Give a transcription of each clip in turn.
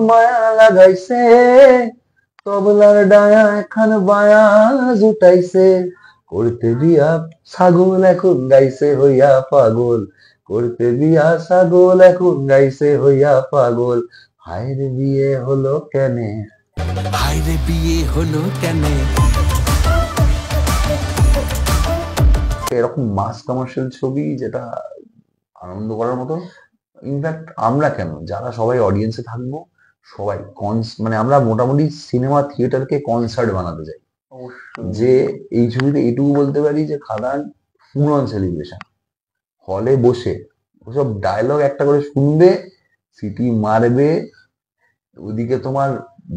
মায়া লাগাইছে, তবলার ডায়া এখন বায়া জুটাইছে, করতে বিয়া ছাগল এখন গাইছে হইয়া পাগল, করতে বিয়া ছাগল এখন গাইছে হইয়া পাগল, হায় রে বিয়ে হলো কেনে। হায় রে বিয়ে হলো কেনে। এরকম মাস কমার্শিয়াল ছবি যেটা আনন্দ করার মতো, ইনফ্যাক্ট আমরা কেন, যারা সবাই অডিয়েন্সে থাকবো, সবাই মানে আমরা মোটামুটি সিনেমা থিয়েটারকে কনসার্ট বানাতে চাই। যে এই ছবিতে এটুকু বলতে পারি যে খাদান ফুল অন সেলিব্রেশন। হলে বসে ওসব ডায়লগ একটা করে শুনবে, সিটি মারবে, ওদিকে তোমার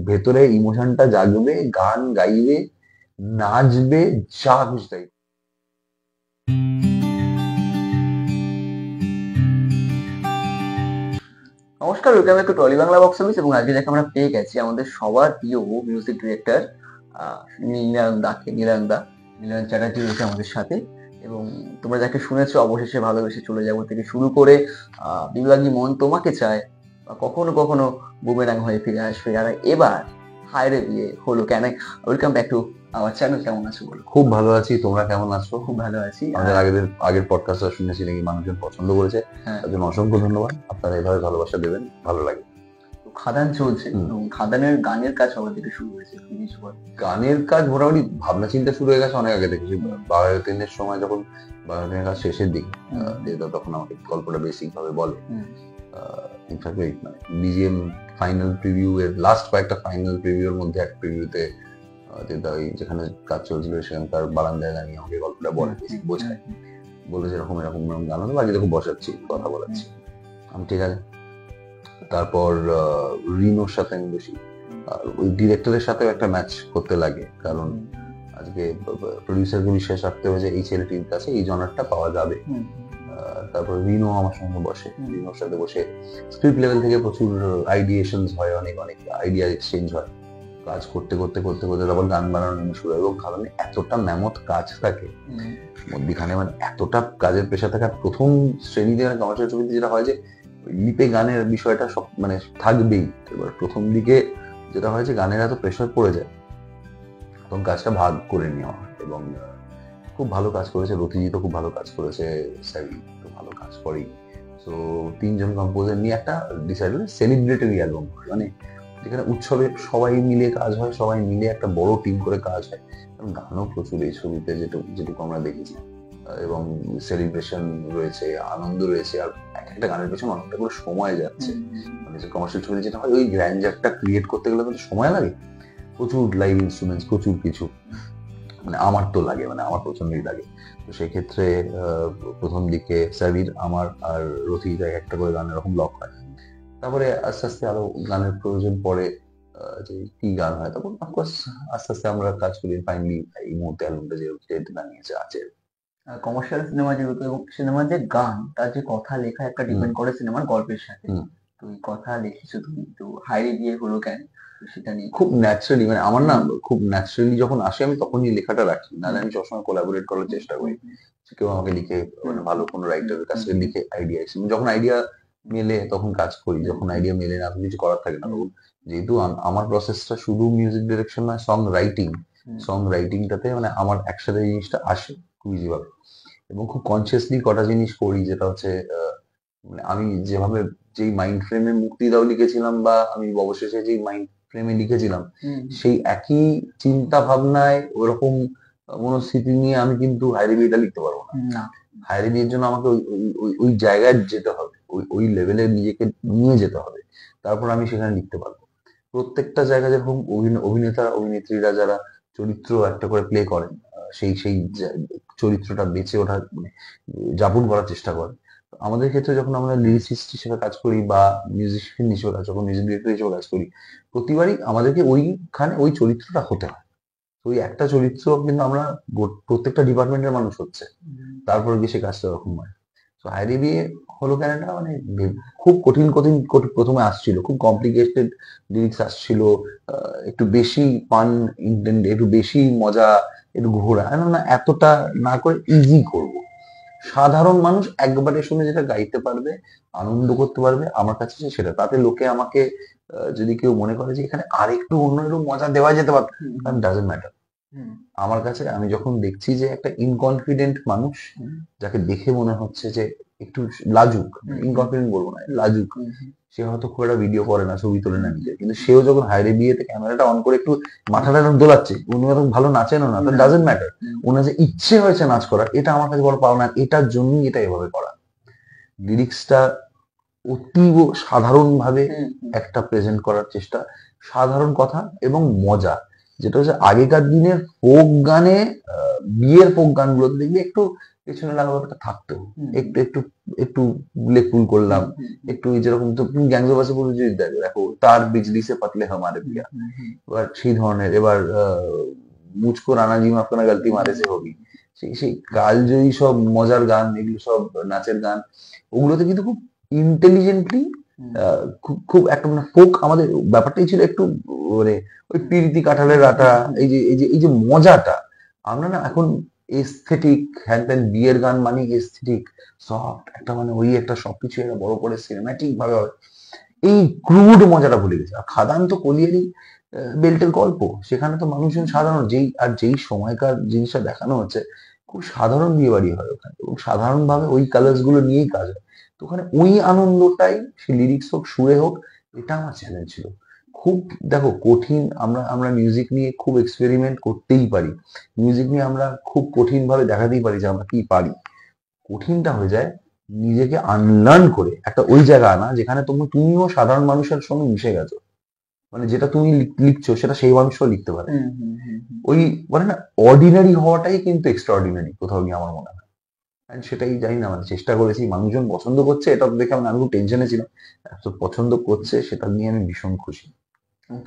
ভেতরে ইমোশনটা জাগবে, গান গাইবে, নাচবে, যা খুশি তাই। নমস্কার, welcome back to Tolly Bangla box office. এবং আজকে দেখে আমরা পেয়ে গেছি আমাদের সবার প্রিয় মিউজিক ডিরেক্টর নীলায়ন চ্যাটার্জি রয়েছে আমাদের সাথে। এবং তোমরা যাকে শুনেছো অবশেষে ভালোবেসে চলে যাবো থেকে শুরু করে বিভাগী মন তোমাকে চায়, বা কখনো কখনো বুমেরাং হয়ে ফিরে আসবে, আর এবার হায় রে বিয়ে হলো কেন। ওয়েলকাম ব্যাক টু আমার চ্যানেল। কেমন আছো বলো? খুব ভালো আছি, তোমরা কেমন আছো? খুব ভালো আছি। আমাদের আগের পডকাস্টটা শুনেছি নাকি মানুষজন পছন্দ করেছে, তার জন্য অসংখ্য ধন্যবাদ। আপনারা এভাবে ভালোবাসা দেবেন, ভালো লাগে। খাদান চলছে এবং খাদানের গানের কাজ সবার থেকে শুরু হয়েছে। গানের কাজ মোটামুটি ভাবনা চিন্তা শুরু হয়ে গেছে অনেক আগে থেকে। বায়োতিনের সময় যখন বায়োতিনের কাজ শেষের দিকে, তখন আমাকে গল্পটা বেসিক ভাবে বলে। ইনফ্যাক্ট মানে বিজিএম ফাইনাল প্রিভিউ এর লাস্ট কয়েকটা ফাইনাল প্রিভিউর মধ্যে এক প্রিভিউতে যেখানে কাজ চলছিল সেখানকার বারান্দায় দাঁড়িয়ে আমাকে গল্পটা বলে, বোঝায়, বলে যে এরকম এরকম গান হলো, বাকি দেখো বসাচ্ছি, কথা বলাচ্ছি। আমি ঠিক আছে। তারপর রিনোর সাথে আমি বসি, আর ওই ডিরেক্টরের সাথেও একটা ম্যাচ করতে লাগে, কারণ আজকে প্রডিউসারকে বিশ্বাস রাখতে হবে যে এই ছেলেটির কাছে এই জনারটা পাওয়া যাবে। তারপর রিনো আমার সঙ্গে বসে, রিনোর সাথে বসে স্ক্রিপ্ট লেভেল থেকে প্রচুর আইডিয়েশনস হয়, অনেক আইডিয়া এক্সচেঞ্জ হয়। কাজ করতে করতে করতে করতে তারপর গান বানানো শুরু হয়। এবং কারণে এতটা ম্যামথ কাজ থাকে মধ্যখানে, মানে এতটা কাজের প্রেশার থাকে। প্রথম শ্রেণীতে কমার্শিয়াল ছবিতে যেটা হয় যে লিপে গানের বিষয়টা সব মানে থাকবেই। এবার প্রথম দিকে যেটা হয় যে গানের এত প্রেশার পড়ে যায়, তখন কাজটা ভাগ করে নেওয়া হয়। এবং খুব ভালো কাজ করেছে, রতিজিৎ খুব ভালো কাজ করেছে, সাবি তো ভালো কাজ করেই। তো তিনজন কম্পোজার নিয়ে একটা ডিসাইড হলে সেলিব্রেটরি অ্যালবাম, মানে যেখানে উৎসবে সবাই মিলে কাজ হয়, সবাই মিলে একটা বড় টিম করে কাজ হয়। এবং গানও প্রচুর এই ছবিতে যেটুকু আমরা দেখেছি। এবং সেলিব্রেশন রয়েছে, আনন্দ রয়েছে, আর একটা গানের পেছনে অনেকটা করে সময় যাচ্ছে। মানে যে কমার্শিয়াল ছবি যেটা হয়, ওই গ্র্যান্ডারটা ক্রিয়েট করতে গেলে কিন্তু সময় লাগে, প্রচুর লাইভ ইনস্ট্রুমেন্টস, প্রচুর কিছু, মানে আমার তো লাগে, মানে আমার প্রচন্ডই লাগে। তো সেই ক্ষেত্রে প্রথম দিকে সাবির, আমার আর রথির একটা করে গান এরকম ব্লক হয়। তারপরে আস্তে আস্তে আরো গানের প্রয়োজন পড়ে, যে কি গান হয়, তখন অফকোর্স আস্তে আস্তে আমরা কাজ করি। ফাইনালি এই মুহূর্তে অ্যালবামটা যে বানিয়েছে আছে। কমার্শিয়াল সিনেমা যেহেতু, এবং সিনেমার যে গান, তার যে কথা লেখা একটা ডিপেন্ড করে সিনেমার গল্পের সাথে। তো এই কথা লিখেছো তুমি, তো হায়রে বিয়ে হলো কেন, সেটা নিয়ে খুব ন্যাচারালি, মানে আমার না খুব ন্যাচারালি যখন আসে আমি তখনই লেখাটা রাখি, নাহলে আমি সবসময় কোলাবোরেট করার চেষ্টা করি। কেউ আমাকে লিখে, মানে ভালো কোনো রাইটারের কাছ থেকে লিখে আইডিয়া এসে, যখন আইডিয়া মেলে তখন কাজ করি, যখন আইডিয়া মেলে না কিছু করার থাকে না। যেহেতু আমার প্রসেসটা শুধু মিউজিক ডিরেকশন নয়, সং রাইটিংটাতে মানে আমার একসাথে জিনিসটা আসে খুব ইজি ভাবে। এবং খুব কনসিয়াসলি কটা জিনিস করি, যেটা হচ্ছে মানে আমি যেভাবে যেই মাইন্ড ফ্রেমে মুক্তি দাও লিখেছিলাম, বা আমি অবশেষে যেই মাইন্ড ফ্রেমে লিখেছিলাম, সেই একই চিন্তা ভাবনায় ওরকম মনস্থিতি নিয়ে আমি কিন্তু হায়রে বিয়েটা লিখতে পারবো না। হায়রে বিয়ের জন্য আমাকে ওই জায়গায় যেতে হবে, ওই লেভেলে নিজেকে নিয়ে যেতে হবে, তারপর আমি সেখানে লিখতে পারবো। প্রত্যেকটা জায়গায় যেরকম অভিনেতা অভিনেত্রীরা যারা চরিত্র একটা করে প্লে করেন, সেই চরিত্রটা বেঁচে ওঠা, মানে যাপন করার চেষ্টা করে। আমাদের ক্ষেত্রে যখন আমরা লিরিসিস্ট হিসেবে কাজ করি, বা মিউজিশিয়ান হিসেবে কাজ করি, মিউজিক ডিরেক্টর হিসেবে কাজ করি, প্রতিবারই আমাদেরকে ওইখানে ওই চরিত্রটা হতে হয়। ওই একটা চরিত্র কিন্তু আমরা প্রত্যেকটা ডিপার্টমেন্টের মানুষ হচ্ছে, তারপর গিয়ে সে কাজটা ওরকম হয়। তো হায়রে বিয়ে হলো কেনটা মানে খুব কঠিন প্রথমে আসছিল, খুব কমপ্লিকেটেড লিরিক্স আসছিল, একটু বেশি পান ইন্টেন্ট, একটু বেশি মজা, একটু ঘোরা, না এতটা না করে ইজি করব, সাধারণ মানুষ একবারে শুনে যেটা গাইতে পারবে, আনন্দ করতে পারবে, আমার কাছে সেটা। তাতে লোকে আমাকে যদি কেউ মনে করে যে এখানে আরেকটু অন্য একটু মজা দেওয়া যেতে পারত, ডাজন্ট ম্যাটার। আমার কাছে আমি যখন দেখছি যে একটা ইনকনফিডেন্ট মানুষ, যাকে দেখে মনে হচ্ছে যে একটু লাজুক, ইনকনফিডেন্ট বলবো না, লাজুক, সে হয়তো খুব একটা ভিডিও করে না, ছবি তোলে না নিজে, কিন্তু সেও যখন হায়রে বিয়েতে ক্যামেরাটা অন করে একটু মাথাটা এরকম দোলাচ্ছে, উনি হয়তো ভালো নাচেনও না, তার ডাজন্ট ম্যাটার, ওনার যে ইচ্ছে হয়েছে নাচ করার, এটা আমার কাছে বড় পাওনা। এটার জন্যই এটা এভাবে করা। লিরিক্সটা অতীব সাধারণ ভাবে একটা প্রেজেন্ট করার চেষ্টা, সাধারণ কথা এবং মজা, যেটা হচ্ছে আগেকার দিনের ফোক গানে, বিয়ের ফোক গানগুলোতে দেখবি একটু পেছনে লাগা ব্যাপারটা থাকতো, একটু একটু একটু লেকুল করলাম, একটু যেরকম তুমি গ্যাংস অফ ওয়াসেপুর যদি দেখো, তার বিজলি সে পাতলে হামারে বিয়া, এবার সেই ধরনের, এবার মুঝকো রানা জি মাফ করনা গলতি মারে সে হবি, সেই সেই কালজয়ী সব মজার গান, এগুলো সব নাচের গান, ওগুলোতে কিন্তু খুব ইন্টেলিজেন্টলি, খুব খুব একটা মানে ফোক, আমাদের ব্যাপারটাই ছিল একটু মানে ওই পিরিতি কাঁঠালের আটা, এই যে মজাটা আমরা না এখন এস্থেটিক, হ্যান ত্যান, বিয়ের গান মানে এস্থেটিক সফট একটা, মানে ওই একটা সবকিছু একটা বড় করে সিনেম্যাটিক ভাবে হবে, এই ক্রুড মজাটা ভুলে গেছে। আর খাদান তো কলিয়ারি বেল্টের গল্প, সেখানে তো মানুষজন সাধারণ, যেই সময়কার জিনিসটা দেখানো হচ্ছে, খুব সাধারণ বিয়ে বাড়ি হয় ওখানে, এবং সাধারণ ভাবে ওই কালার্স গুলো নিয়েই কাজ হয়। তো ওখানে ওই আনন্দটাই, সে লিরিক্স হোক, সুরে হোক, এটা আমার চ্যালেঞ্জ ছিল। খুব দেখো কঠিন, আমরা মিউজিক নিয়ে খুব এক্সপেরিমেন্ট করতেই পারি, মিউজিক নিয়ে আমরা খুব কঠিন ভাবে দেখাতেই পারি যে আমরা কি পারি। কঠিনটা হয়ে যায় নিজেকে আনলার্ন করে একটা ওই জায়গা আনা, যেখানে তুমিও সাধারণ মানুষের সঙ্গে মিশে গেছো, মানে যেটা তুমি লিখছো সেটা সেই মানুষও লিখতে পারে। ওই বলে না, অর্ডিনারি হওয়াটাই কিন্তু এক্সট্রাঅর্ডিনারি কোথাও গিয়ে, আমার মনে হয়। And সেটাই জানি না, মানে চেষ্টা করেছি, মানুষজন পছন্দ করছে, এটা দেখে আমি খুব টেনশনে ছিলাম, এত পছন্দ করছে সেটা নিয়ে আমি ভীষণ খুশি।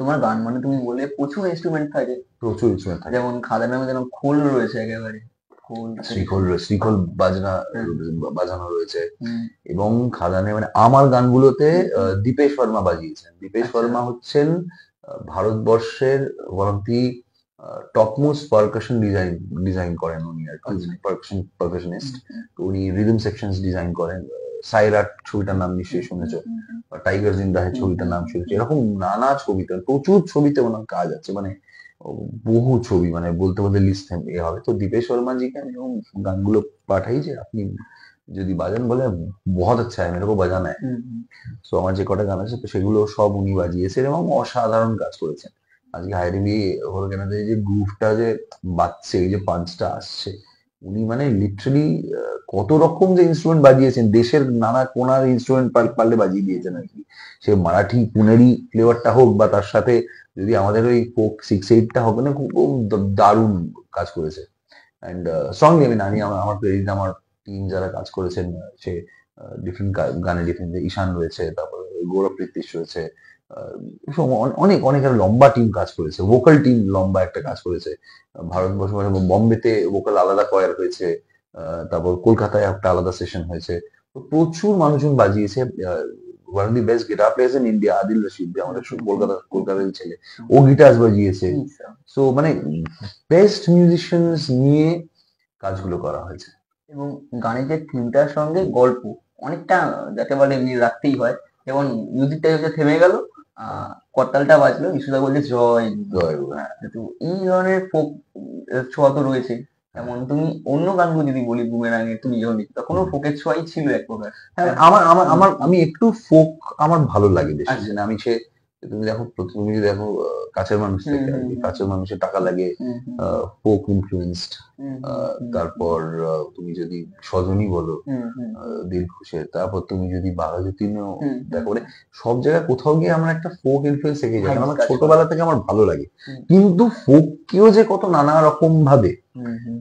তোমার গান মানে তুমি বলে প্রচুর ইনস্ট্রুমেন্ট থাকে, প্রচুর ইনস্ট্রুমেন্ট থাকে, যেমন খাদার নামে যেন খোল রয়েছে একেবারে, খোল, শ্রীখোল বাজানো রয়েছে, এবং খাদানে মানে আমার গানগুলোতে দীপেশ শর্মা বাজিয়েছেন। দীপেশ শর্মা হচ্ছেন ভারতবর্ষের one of the topmost percussion design করেন উনি, আর পারকাশনিস্ট। তো উনি রিদম সেকশনস ডিজাইন করেন। সাইরাট ছবিটার নাম নিশ্চয়ই শুনেছো, টাইগার জিন্দা হে ছবিটার নাম শুনেছো, এরকম নানা ছবিতে, প্রচুর ছবিতে ওনার কাজ আছে, মানে বহু ছবি, মানে বলতে বলতে লিস্ট এ হবে। তো দীপেশ শর্মা জিকে আমি এরকম গানগুলো পাঠাই যে আপনি যদি বাজান, বলে বহুত আচ্ছা है मेरे को बजाना है। তো আমার যে কটা গান আছে তো সেগুলো সব উনি বাজিয়েছেন এবং অসাধারণ কাজ করেছেন। আজকে হায়রে বিয়ে হলো কেন, যে গ্রুভটা যে বাজছে, এই যে পাঞ্চটা আসছে, উনি মানে লিটারালি কত রকম যে ইনস্ট্রুমেন্ট বাজিয়েছেন, দেশের নানা কোনার ইনস্ট্রুমেন্ট পারলে বাজিয়ে দিয়েছেন আর কি। সে মারাঠি পুনেরি ফ্লেভারটা হোক, বা তার সাথে যদি আমাদের ওই ফোক 6/8টা হবে না, খুব দারুণ কাজ করেছে। অ্যান্ড স্ট্রংলি আমি আমার ক্রেডিট আমার টিম যারা কাজ করেছেন, সে ডিফারেন্ট গানে ডিফারেন্ট, ঈশান রয়েছে, তারপরে গৌরব প্রীতিশ রয়েছে, অনেক অনেক লম্বা টিম কাজ করেছে, ভোকাল টিম লম্বা একটা কাজ করেছে। ভারতবর্ষ মানে বোম্বেতে ভোকাল আলাদা কয়ার হয়েছে, তারপর কলকাতায় একটা আলাদা সেশন হয়েছে, তো প্রচুর মানুষজন বাজিয়েছে। One of the best guitar players in India, Adil Rashid, আমাদের কলকাতার ছেলে, ও গিটার বাজিয়েছে। সো মানে বেস্ট মিউজিশিয়ানস নিয়ে কাজগুলো করা হয়েছে। এবং গানের যে থিমটার সঙ্গে গল্প অনেকটা যাকে বলে মিল রাখতেই হয়। যেমন মিউজিকটা হচ্ছে থেমে গেল, করতালটা বাজলো, ইসুদা বলছে জয় জয়। তো এই ধরনের ফোক ছোঁয়া তো রয়েছে। যেমন তুমি অন্য গানগুলো যদি বলি, বুমেরাঙে তুমি যখন লিখতে, কোনো ফোকের ছোঁয়াই ছিল এক প্রকার। হ্যাঁ, আমার আমি একটু ফোক আমার ভালো লাগে বেশি, মানে আমি সে তুমি দেখো, তুমি যদি দেখো কাছের মানুষ থেকে আর কি, কাছের মানুষের টাকা লাগে, ফোক ইনফ্লুয়েন্সড। তারপর তুমি যদি সজনী বলো দিলখুশের, তারপর তুমি যদি বাঘাযতীনও দেখো, মানে সব জায়গায় কোথাও গিয়ে আমরা একটা ফোক ইনফ্লুয়েন্স থেকে যাই, আমার ছোটবেলা থেকে আমার ভালো লাগে। কিন্তু ফোককেও যে কত নানা রকম ভাবে,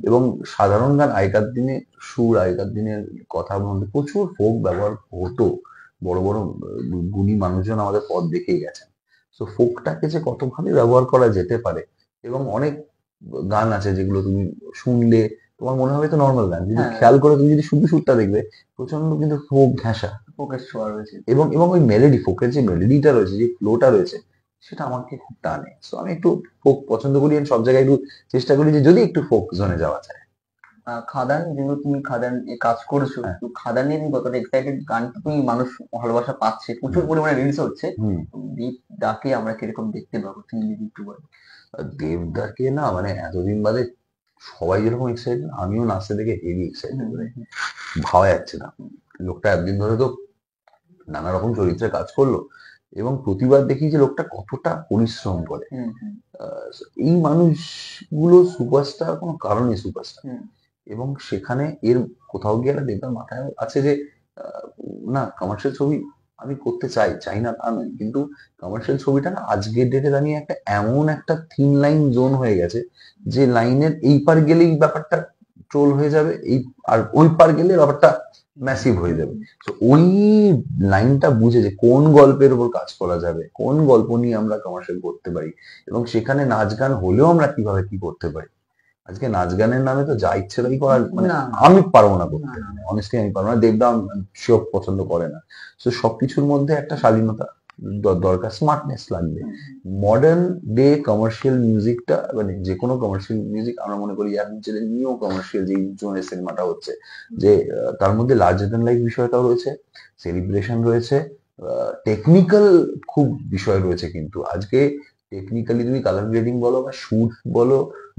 এবং সাধারণ গান আগেকার দিনে, সুর আগেকার দিনের কথা বলতে প্রচুর ফোক ব্যবহার হতো, বড় বড় গুণী মানুষজন আমাদের পথ দেখেই গেছেন। তো ফোকটাকে যে কত ভাবে ব্যবহার করা যেতে পারে, এবং অনেক গান আছে যেগুলো তুমি শুনলে তোমার মনে হবে তো নর্মাল গান, কিন্তু খেয়াল করে তুমি যদি শুধু সুরটা দেখবে, প্রচন্ড কিন্তু ফোক ঘেঁষা, ফোকের ছোঁয়া রয়েছে। এবং ওই মেলোডি, ফোকের যে মেলোডিটা রয়েছে, যে ফ্লোটা রয়েছে, সেটা আমাকে খুব টানে। তো আমি একটু ফোক পছন্দ করি, সব জায়গায় একটু চেষ্টা করি যে যদি একটু ফোক জোনে যাওয়া যায়। খাদান, যেগুলো তুমি খাদান এ কাজ করছো, হ্যাঁ। তো খাদান নিয়ে তুমি কতটা এক্সাইটেড? গান তো তুমি মানুষ ভালোবাসা পাচ্ছে, প্রচুর পরিমাণে রিলস হচ্ছে। হুম। দীপ দাকে আমরা কিরকম দেখতে পাবো, তুমি যদি একটু বলো। আর দেবদাকে না মানে এতদিন বাদে সবাই যেরকম এক্সাইটেড, আমিও নাচতে দেখে হেভি এক্সাইটেড, হুম, মানে হুম, ভাবা যাচ্ছে না। লোকটা এতদিন ধরে তো নানা রকম চরিত্রে কাজ করলো, এবং প্রতিবার দেখি যে লোকটা কতটা পরিশ্রম করে। হুম, হুম, এই মানুষগুলো সুপারস্টার কোনো কারণে সুপারস্টার, হুম, এবং সেখানে এর কোথাও গিয়ে একটা দেবতার মাথায় আছে যে আহ, না কমার্শিয়াল ছবি আমি করতে চাই, চাই না তা নয়, কিন্তু কমার্শিয়াল ছবিটা না আজকের ডেটে দাঁড়িয়ে একটা এমন একটা থিন লাইন জোন হয়ে গেছে, যে লাইনের এই পার গেলেই ব্যাপারটা ট্রোল হয়ে যাবে, এই আর ওই পার গেলে ব্যাপারটা ম্যাসিভ হয়ে যাবে। তো ওই লাইনটা বুঝে যে কোন গল্পের উপর কাজ করা যাবে, কোন গল্প নিয়ে আমরা কমার্শিয়াল করতে পারি, এবং সেখানে নাচ গান হলেও আমরা কিভাবে কি করতে পারি। আজকে নাচ গানের নামে তো যা ইচ্ছে তাই করার, মানে না, আমি পারবো না করতে, না, না, অনেস্টলি আমি পারবো না, দেবদা শিওর পছন্দ করে না। তো সবকিছুর মধ্যে একটা শালীনতা দরকার, স্মার্টনেস লাগবে। মডার্ন ডে কমার্শিয়াল মিউজিকটা, মানে যে কোনো কমার্শিয়াল মিউজিক আমরা মনে করি এখন যে নিউ কমার্শিয়াল যে জোনের সিনেমাটা হচ্ছে, যে তার মধ্যে লার্জার দ্যান লাইফ বিষয়টাও রয়েছে, সেলিব্রেশন রয়েছে, টেকনিক্যাল খুব বিষয় রয়েছে। কিন্তু আজকে টেকনিক্যালি তুমি কালার গ্রেডিং বলো বা শুট বলো,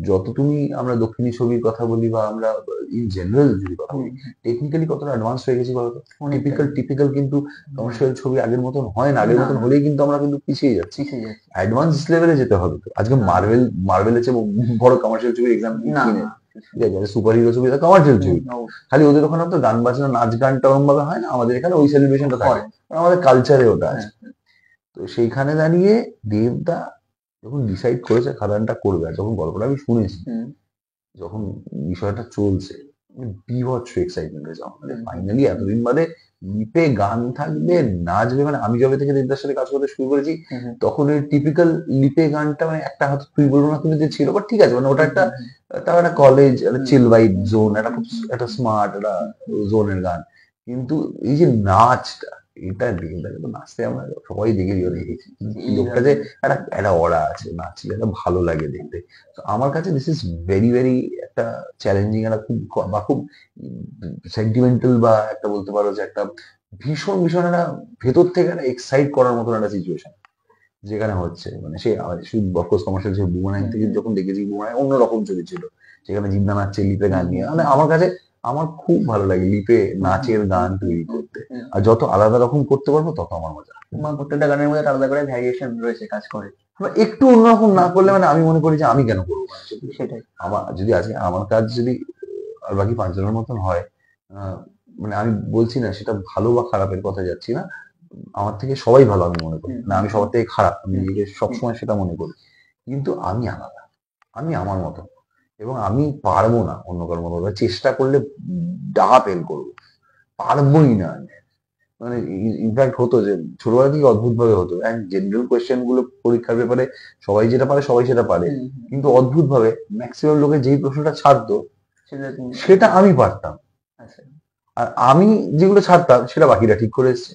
যত তুমি আমরা দক্ষিণী ছবির কথা বলি বা আমরা ইন জেনারেল যদি কথা বলি, টেকনিক্যালি কতটা অ্যাডভান্স হয়ে গেছি বলতো। টিপিক্যাল টিপিক্যাল কিন্তু কমার্শিয়াল ছবি আগের মতন হয় না, আগের মতন হলেই কিন্তু আমরা কিন্তু পিছিয়ে যাচ্ছি, পিছিয়ে যাচ্ছে। অ্যাডভান্স লেভেলে যেতে হবে। তো আজকে মার্ভেলের চেয়ে বড় কমার্শিয়াল ছবির এক্সাম্পল না, কি নেই? ঠিক আছে, সুপার হিরো ছবি কমার্শিয়াল ছবি, খালি ওদের ওখানে তো গান বাজনা নাচ গানটা ওরকম ভাবে হয় না, আমাদের এখানে ওই সেলিব্রেশনটা থাকে, হয়। কারণ আমাদের কালচারে ওটা হ্যাঁ, আছে। তো সেইখানে দাঁড়িয়ে দেবদা যখন ডিসাইড করেছে খাদানটা করবে, আর যখন গল্পটা আমি শুনেছি, হুম, যখন বিষয়টা চলছে, বিভৎস এক্সাইটমেন্ট হয়েছে আমাদের। হুম, ফাইনালি এতদিন বাদে লিপে গান থাকবে, নাচবে। মানে আমি যবে থেকে দেবদার সাথে কাজ করতে শুরু করেছি, হুম, তখন ওই টিপিক্যাল লিপে গানটা মানে একটা হয়তো তুই বলবো না তুমি যে ছিল, বাট ঠিক আছে, মানে ওটা একটা তার একটা কলেজ, একটা চিল ভাইব জোন, একটা খুব একটা স্মার্ট একটা জোনের গান। কিন্তু এই যে নাচটা, এটা দেবদাকে তো নাচতে আমরা সবাই দেখে দেখেছি, লোকটা যে একটা একটা অরা আছে, নাচলে একটা ভালো লাগে দেখতে। তো আমার কাছে দিস ইজ ভেরি ভেরি একটা চ্যালেঞ্জিং, একটা খুব বা খুব সেন্টিমেন্টাল, বা একটা বলতে পারো যে একটা ভীষণ ভীষণ একটা ভেতর থেকে একটা এক্সাইট করার মতন একটা সিচুয়েশন যেখানে হচ্ছে। মানে সে শুধু অফকোর্স কমার্শিয়াল ছিল, বুমারাং থেকে যখন দেখেছি, বুমারাং অন্যরকম ছবি ছিল, সেখানে জিন্দা নাচছে লিপে গান নিয়ে। মানে আমার কাছে আমার খুব ভালো লাগে লিপে নাচের গান তৈরি করতে, আর যত আলাদা রকম করতে পারবো তত আমার মজা। তোমার প্রত্যেকটা গানের মধ্যে একটা আলাদা করে ভ্যারিয়েশন রয়েছে, কাজ করে। আবার একটু অন্যরকম না করলে মানে আমি মনে করি যে আমি কেন করবো, মানে সেটাই। আমার যদি আজকে আমার কাজ যদি আর বাকি পাঁচজনের মতন হয়, মানে আমি বলছি না সেটা ভালো বা খারাপের কথা যাচ্ছি না, আমার থেকে সবাই ভালো আমি মনে করি না, আমি সবার থেকে খারাপ আমি নিজেকে সবসময় সেটা মনে করি, কিন্তু আমি আলাদা, আমি আমার মতো, এবং আমি পারবো না অন্য কারোর মতো। চেষ্টা করলে ডাহা ফেল করবো, পারবোই না। মানে ইনফ্যাক্ট হতো যে ছোটবেলা থেকে অদ্ভুত ভাবে হতো, জেনারেল কোয়েশ্চেন গুলো পরীক্ষার পেপারে সবাই যেটা পারে সবাই সেটা পারে, কিন্তু অদ্ভুত ভাবে ম্যাক্সিমাম লোকে যেই প্রশ্নটা ছাড়তো সেটা আমি পারতাম, আর আমি যেগুলো ছাড়তাম সেটা বাকিরা ঠিক করে এসছে।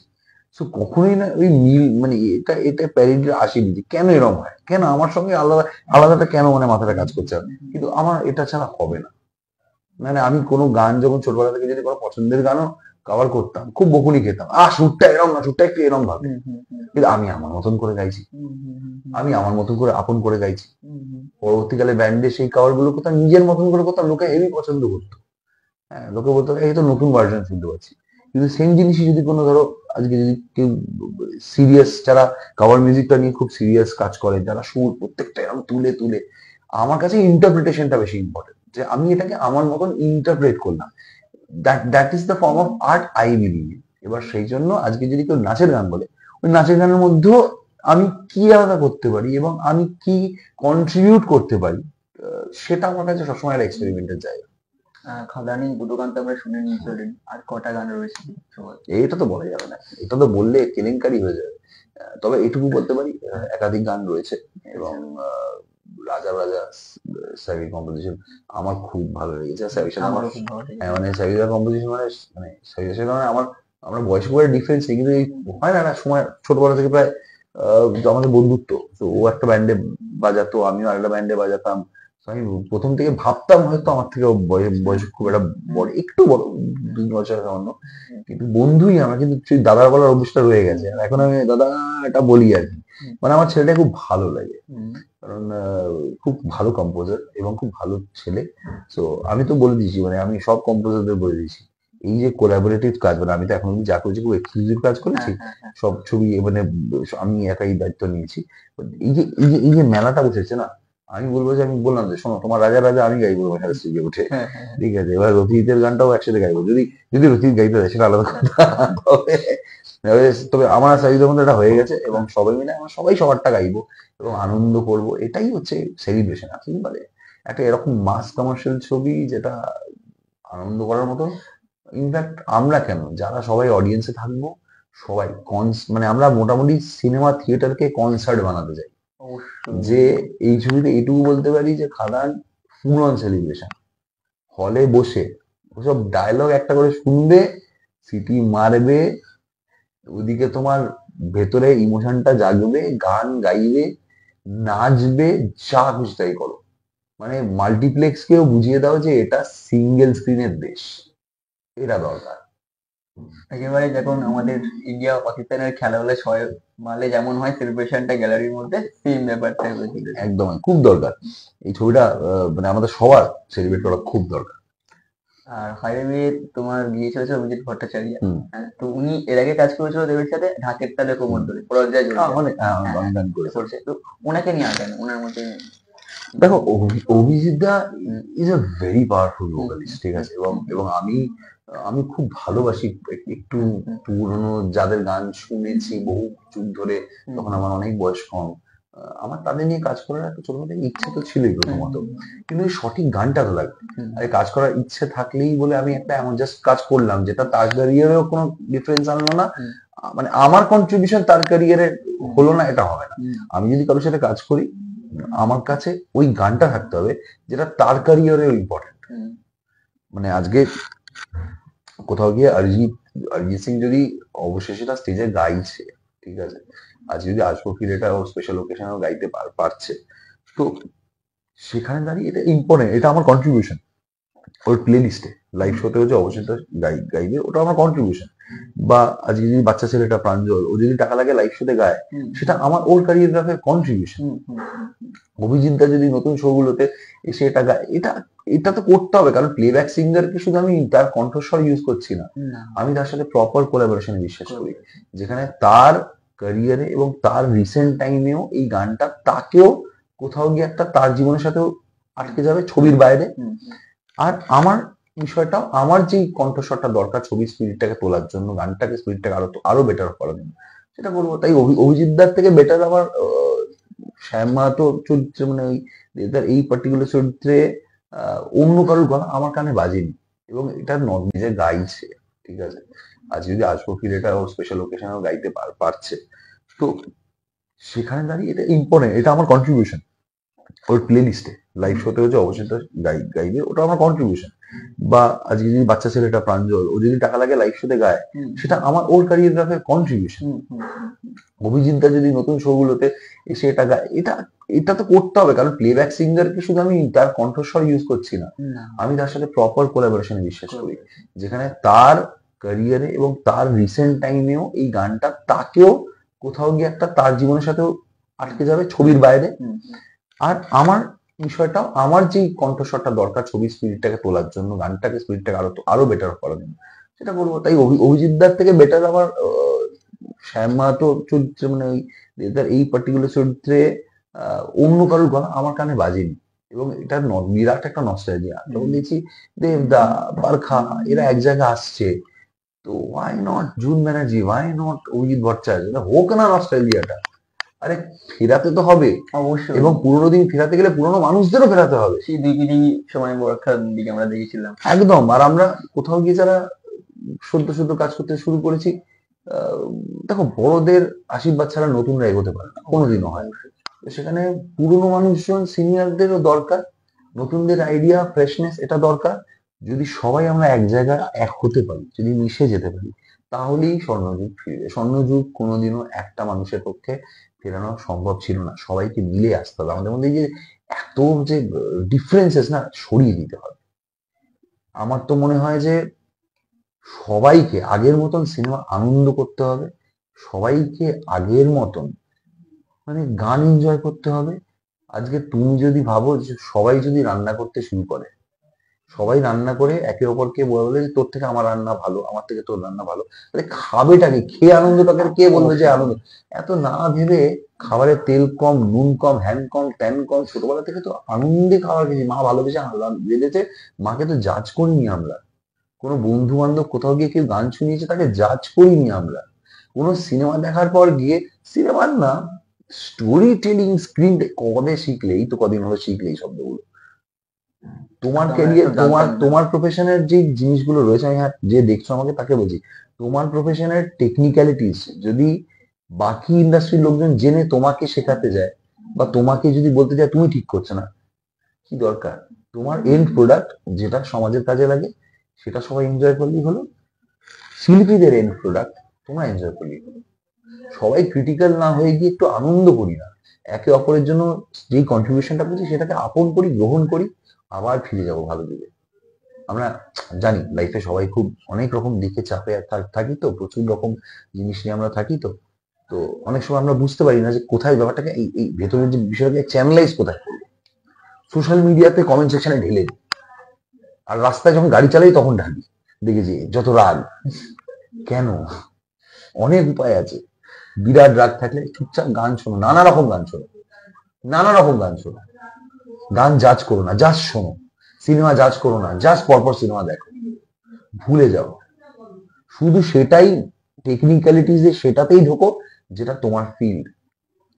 তো কখনোই না ওই মিল, মানে এটা এটা প্যারিডির আসেনি যে কেন এরকম হয়, কেন আমার সঙ্গে আলাদা আলাদাটা কেন মানে মাথাটা কাজ করছে। কিন্তু আমার এটা ছাড়া হবে না। মানে আমি কোনো গান যখন ছোটবেলা থেকে যদি কোনো পছন্দের গানও কভার করতাম, খুব বকুনি খেতাম, সুরটা এরম না, সুরটা একটু এরম ভাবে, কিন্তু আমি আমার মতন করে গাইছি, আমি আমার মতন করে আপন করে গাইছি। পরবর্তীকালে ব্যান্ডে সেই কভার গুলো করতাম, নিজের মতন করে করতাম, লোকে হেভি পছন্দ করতো। হ্যাঁ, লোকে বলতো এই তো নতুন ভার্সন শুনতে পাচ্ছি। কিন্তু সেম জিনিসই যদি কোনো ধরো আজকে যদি কেউ সিরিয়াস, যারা কভার মিউজিকটা নিয়ে খুব সিরিয়াস কাজ করে, যারা সুর প্রত্যেকটা এরকম তুলে তুলে, আমার কাছে ইন্টারপ্রিটেশনটা বেশি ইম্পর্টেন্ট, যে আমি এটাকে আমার মতন ইন্টারপ্রেট করলাম। That is the form of art I believe. এবার সেই জন্য আজকে যদি কেউ নাচের গান বলে, ওই নাচের গানের মধ্যেও আমি কি আলাদা করতে পারি এবং আমি কি কন্ট্রিবিউট করতে পারি, সেটা আমার কাছে সবসময় একটা এক্সপেরিমেন্টের জায়গা। খাদানি দুটো গান তো আমরা শুনে নিয়ে চলেন, আর কটা গান রয়েছে? এটা তো বলা যাবে না, এটা তো বললে কেলেঙ্কারি হয়ে যাবে। তবে এটুকু বলতে পারি, একাধিক গান রয়েছে, এবং রাজা রাজা সাইভির কম্পোজিশন আমার খুব ভালো লেগেছে। সাইভির সাথে আমার, আমারও খুব ভালো লেগেছে। মানে সাইভির কম্পোজিশন মানে মানে সাইভির সাথে মানে আমরা বয়সে করে ডিফারেন্স নেই, কিন্তু এই হয় না একটা সময় ছোটবেলা থেকে প্রায় আমাদের বন্ধুত্ব। তো ও একটা ব্যান্ডে বাজাতো, আমিও আরেকটা ব্যান্ডে বাজাতাম। তো তো আমি প্রথম থেকে ভাবতাম হয়তো আমার থেকে বয়স খুব একটা বড়, একটু বড়, 2 বছর সামান্য, কিন্তু বন্ধুই আমরা, কিন্তু সেই দাদার বলার অভ্যাসটা রয়ে গেছে। আর এখন আমি দাদা এটা বলি আর কি। মানে আমার ছেলেটা খুব ভালো লাগে, কারণ খুব ভালো কম্পোজার এবং খুব ভালো ছেলে। তো আমি তো বলে দিয়েছি, মানে আমি সব কম্পোজারদের বলে দিয়েছি, এই যে কোলাবোরেটিভ কাজ, মানে আমি তো এখন অব্দি যা করেছি খুব এক্সক্লুসিভ কাজ করেছি, সব ছবি মানে আমি একাই দায়িত্ব নিয়েছি। But এই যে মেলাটা বসেছে না, আমি বলবো যে, আমি বললাম যে শোনো, তোমার রাজা রাজা আমি গাইবো এখানে স্টেজে উঠে, ঠিক আছে? এবার রথীতের গানটাও একসাথে গাইবো, যদি যদি রথীত গাইতে দেয় সেটা আলাদা কথা। তবে তবে আমার সাইজের মধ্যে এটা হয়ে গেছে, এবং সবাই মিলে আমরা সবাই সবারটা গাইবো এবং আনন্দ করব, এটাই হচ্ছে সেলিব্রেশন। আসলে মানে একটা এরকম মাস কমার্শিয়াল ছবি যেটা আনন্দ করার মতো। ইনফ্যাক্ট আমরা কেন, যারা সবাই অডিয়েন্সে থাকবো, সবাই মানে আমরা মোটামুটি সিনেমা থিয়েটারকে কনসার্ট বানাতে চাই। যে এই ছবিতে এইটুকু বলতে পারি যে খাদান ফুল অন সেলিব্রেশন। হলে বসে ওসব ডায়লগ একটা করে শুনবে, সিটি মারবে, ওদিকে তোমার ভেতরে ইমোশনটা জাগবে, গান গাইবে, নাচবে, যা খুশি তাই করো। মানে মাল্টিপ্লেক্স কেও বুঝিয়ে দাও যে এটা সিঙ্গেল স্ক্রিনের দেশ, এটা দরকার। একেবারে যখন আমাদের ইন্ডিয়া পাকিস্তানের খেলা হলে ছয় মালে যেমন হয় সেলিব্রেশনটা গ্যালারির মধ্যে, সেম ব্যাপারটা হয়েছিল। একদম খুব দরকার এই ছবিটা, মানে আমাদের সবার সেলিব্রেট করা খুব দরকার। আর হাইরে বিয়ে তোমার গিয়ে চলেছে অভিজিৎ ভট্টাচার্য। হ্যাঁ, তো উনি এর আগে কাজ করেছিল দেবের সাথে ঢাকের তালে কোমর ধরে, পরাজয় অনেক গান করছে। তো ওনাকে নিয়ে আসেন, ওনার মধ্যে দেখো, Abhijit da is a very powerful vocalist, ঠিক আছে? এবং এবং আমি আমি খুব ভালোবাসি একটু পুরনো যাদের গান শুনেছি বহু যুগ ধরে, তখন আমার অনেক বয়স কম, আমার তাদের নিয়ে কাজ করার একটা ছোট থেকে ইচ্ছে তো ছিলই প্রথমত, কিন্তু এই সঠিক গানটা তো লাগবে। আর এই কাজ করার ইচ্ছে থাকলেই বলে আমি একটা এমন জাস্ট কাজ করলাম যেটা তার ক্যারিয়ারেও কোনো ডিফারেন্স আনলো না, মানে আমার কন্ট্রিবিউশন তার ক্যারিয়ারে হলো না, এটা হবে না। আমি যদি কারোর সাথে কাজ করি, আমার কাছে ওই গানটা থাকতে হবে যেটা তার ক্যারিয়ারেও ইম্পর্টেন্ট। মানে আজকে কোথাও গিয়ে অরিজিৎ সিং যদি অবশেষে তার স্টেজে গাইছে, ঠিক আছে, আজ যদি আসবো ফিরে এটা ওর স্পেশাল ওকেশনেও গাইতে পারছে, তো সেখানে দাঁড়িয়ে এটা ইম্পর্টেন্ট, এটা আমার কন্ট্রিবিউশন। ওর প্লে লিস্টে লাইভ শোতে হচ্ছে অবশ্যই গাইবে, ওটা আমার কন্ট্রিবিউশন। বা আজকে যদি বাচ্চা ছেলেটা প্রাঞ্জল, ও যদি টাকা লাগে লাইভ শোতে গায়, সেটা আমার ওর ক্যারিয়ারগ্রাফের কন্ট্রিবিউশন। অভিজিৎদা যদি নতুন শো গুলোতে এসে এটা গায়, এটা তো করতে হবে, কারণ প্লেব্যাক সিঙ্গারকে শুধু আমি তার কণ্ঠস্বর ইউজ করছি না, আমি তার সাথে প্রপার কোলাবোরেশনে বিশ্বাস করি, যেখানে তার ক্যারিয়ারে এবং তার রিসেন্ট টাইমেও এই গানটা তাকেও কোথাও গিয়ে একটা তার জীবনের সাথেও আটকে যাবে ছবির বাইরে। আর আমার বিষয়টাও, আমার যেই কণ্ঠস্বরটা দরকার ছবির স্পিরিটটাকে তোলার জন্য, গানটাকে স্পিরিটটাকে আরো বেটার করার জন্য, সেটা করবো। তাই অভিজিৎদার থেকে বেটার আমার শ্যাম মাহাতো চরিত্রে, মানে ওই দেবদার এই পার্টিকুলার চরিত্রে অন্য কারোর গলা আমার কানে বাজেনি, এবং এটা নিজে গাইছে, ঠিক আছে। আজ যদি আসবো ফিরে এটা ওর স্পেশাল ওকেশনেও গাইতে পারছে, তো সেখানে দাঁড়িয়ে এটা ইম্পর্টেন্ট, এটা আমার কন্ট্রিবিউশন। ওর প্লে লিস্টে লাইভ শোতে হচ্ছে অবশ্যই গাইবে, ওটা আমার কন্ট্রিবিউশন। বা আজকে যদি বাচ্চা ছেলেটা প্রাঞ্জল, ও যদি টাকা লাগে লাইভ শোতে গায়, সেটা আমার ওর ক্যারিয়ারগ্রাফের কন্ট্রিবিউশন। অভিজিৎদা যদি নতুন শো গুলোতে এসে এটা গায়, এটা তো করতে হবে, কারণ প্লেব্যাক সিঙ্গারকে শুধু আমি তার কণ্ঠস্বর ইউজ করছি না, আমি তার সাথে প্রপার কোলাবোরেশনে বিশ্বাস করি, যেখানে তার ক্যারিয়ারে এবং তার রিসেন্ট টাইমেও এই গানটা তাকেও কোথাও গিয়ে একটা তার জীবনের সাথেও আটকে যাবে ছবির বাইরে। আর আমার বিষয়টাও, আমার যেই কণ্ঠস্বরটা দরকার ছবির স্পিরিটটাকে তোলার জন্য, গানটাকে স্পিরিটটাকে আরো বেটার করার জন্য, সেটা করবো। তাই অভিজিৎদার থেকে বেটার আমার শ্যাম মাহাতো চরিত্রে, মানে ওই দেবদার এই পার্টিকুলার চরিত্রে অন্য কারোর গলা আমার কানে বাজেনি, এবং এটা বিরাট একটা নস্টালজিয়া। যখন দেখছি দেবদা, বারখা এরা এক জায়গায় আসছে, তো why not June Banerjee, why not Abhijit Bhattacharya, হোক না নস্টালজিয়াটা। আরে ফেরাতে তো হবে অবশ্যই, এবং পুরোনো দিন ফেরাতে গেলে পুরোনো মানুষদেরও ফেরাতে হবে। সেই 2 কেজি সময় বরখার দিকে আমরা দেখেছিলাম একদম। আর আমরা কোথাও গিয়ে যারা সদ্য কাজ করতে শুরু করেছি, দেখো, বড়দের আশীর্বাদ ছাড়া নতুনরা এগোতে পারে না, কোনোদিনও হয়। তো সেখানে পুরোনো মানুষজন, সিনিয়রদেরও দরকার, নতুনদের আইডিয়া, ফ্রেশনেস এটা দরকার। যদি সবাই আমরা এক জায়গায় এক হতে পারি, যদি মিশে যেতে পারি, তাহলেই স্বর্ণযুগ ফিরবে। স্বর্ণযুগ কোনোদিনও একটা মানুষের পক্ষে ফেরানো সম্ভব ছিল না, সবাইকে মিলে আসতে হবে। আমাদের মধ্যে যে এত যে ডিফারেন্সেস না সরিয়ে দিতে হবে। আমার তো মনে হয় যে সবাইকে আগের মতন সিনেমা আনন্দ করতে হবে, সবাইকে আগের মতন মানে গান এনজয় করতে হবে। আজকে তুমি যদি ভাবো যে সবাই যদি রান্না করতে শুরু করে, সবাই রান্না করে একে অপরকে বলে যে তোর থেকে আমার রান্না ভালো, আমার থেকে তোর রান্না ভালো, তাহলে খাবেটাকে খেয়ে আনন্দটাকে কে বলবে যে আনন্দ? এত না ভেবে খাবারের তেল কম, নুন কম, হ্যান কম, ত্যান কম, ছোটবেলা থেকে তো আনন্দে খাবার খেয়েছি, মা ভালোবেসে বেঁধেছে, মাকে তো জাজ করিনি আমরা। কোনো বন্ধু বান্ধব কোথাও গিয়ে কেউ গান শুনিয়েছে তাকে জাজ করিনি আমরা। কোনো সিনেমা দেখার পর গিয়ে সিনেমার না স্টোরি টেলিং স্ক্রিন কবে শিখলে? এই তো কদিন হলো শিখলে এই শব্দগুলো। তোমার ক্যারিয়ার, তোমার প্রফেশনের যে জিনিসগুলো রয়েছে, আমি হ্যাঁ যে দেখছো আমাকে তাকে বলছি, তোমার প্রফেশনের টেকনিক্যালিটিস যদি বাকি ইন্ডাস্ট্রির লোকজন জেনে তোমাকে শেখাতে যায় বা তোমাকে যদি বলতে যায় তুমি ঠিক করছো না, কি দরকার? তোমার এন্ড প্রোডাক্ট যেটা সমাজের কাজে লাগে সেটা সবাই এনজয় করলেই হলো। শিল্পীদের এন্ড প্রোডাক্ট তোমরা এনজয় করলেই হলো। সবাই ক্রিটিক্যাল না হয়ে গিয়ে একটু আনন্দ করি না, একে অপরের জন্য যেই কন্ট্রিবিউশনটা করছি সেটাকে আপন করি, গ্রহণ করি, আবার ফিরে যাবো ভালো দিকে। আমরা জানি লাইফে সবাই খুব অনেক রকম দিকে চাপে থাকি, তো প্রচুর রকম জিনিস নিয়ে আমরা থাকি, তো তো অনেক সময় আমরা বুঝতে পারি না যে কোথায় ব্যাপারটাকে এই ভেতরের যে বিষয়টাকে চ্যানেলাইজ কোথায় করবো। সোশ্যাল মিডিয়াতে কমেন্ট সেকশনে ঢেলে দিই, আর রাস্তায় যখন গাড়ি চালাই তখন ঢালি, দেখেছি যত রাগ কেন? অনেক উপায় আছে। বিরাট রাগ থাকলে চুপচাপ গান শোনো, নানা রকম গান শোনো, নানা রকম গান শোনো, গান জাজ করো না, জাস্ট শোনো। সিনেমা জাজ করো না, জাস্ট পরপর সিনেমা দেখো, ভুলে যাও। শুধু সেটাই টেকনিক্যালিটিজে সেটাতেই ঢোকো যেটা তোমার ফিল্ড,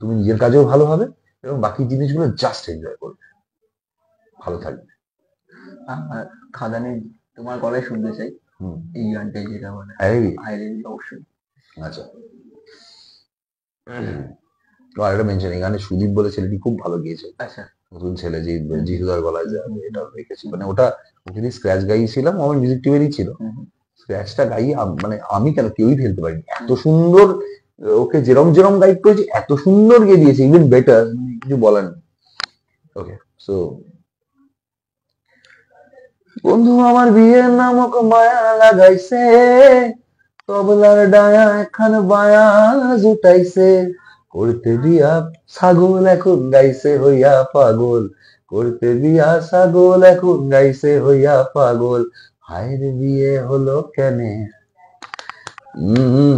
তুমি নিজের কাজেও ভালো হবে এবং বাকি জিনিসগুলো জাস্ট এনজয় করবে, ভালো থাকবে। আর খাদানে তোমার গলায় শুনতে চাই এই গানটাই, যেটা মানে অবশ্যই। আচ্ছা, আর একটা মেনশন, এই গানে সুদীপ বলে ছেলেটি খুব ভালো গিয়েছে। আচ্ছা, নতুন ছেলে যে জিহুদার গলায় যাবে এটা রেখেছি, মানে ওটা যদি স্ক্র্যাচ গাইছিলাম আমার মিউজিক টিমেরই ছিল, স্ক্র্যাচটা গাইয়ে মানে আমি কেন কেউই ফেলতে পারিনি, এত সুন্দর ওকে যেরম যেরম গাইড করেছি এত সুন্দর গিয়ে দিয়েছে, ইভেন বেটার, কিছু বলার নেই। ওকে, সো বন্ধু আমার বিয়ের নামক মায়া লাগাইছে, তবলার ডায়া এখান বায়া জুটাইছে, করতে বিয়া ছাগল এখন গাইছে হইয়া পাগল, করতে বিয়া ছাগল এখন গাইছে হইয়া পাগল, হায়রে বিয়ে হলো কেনে,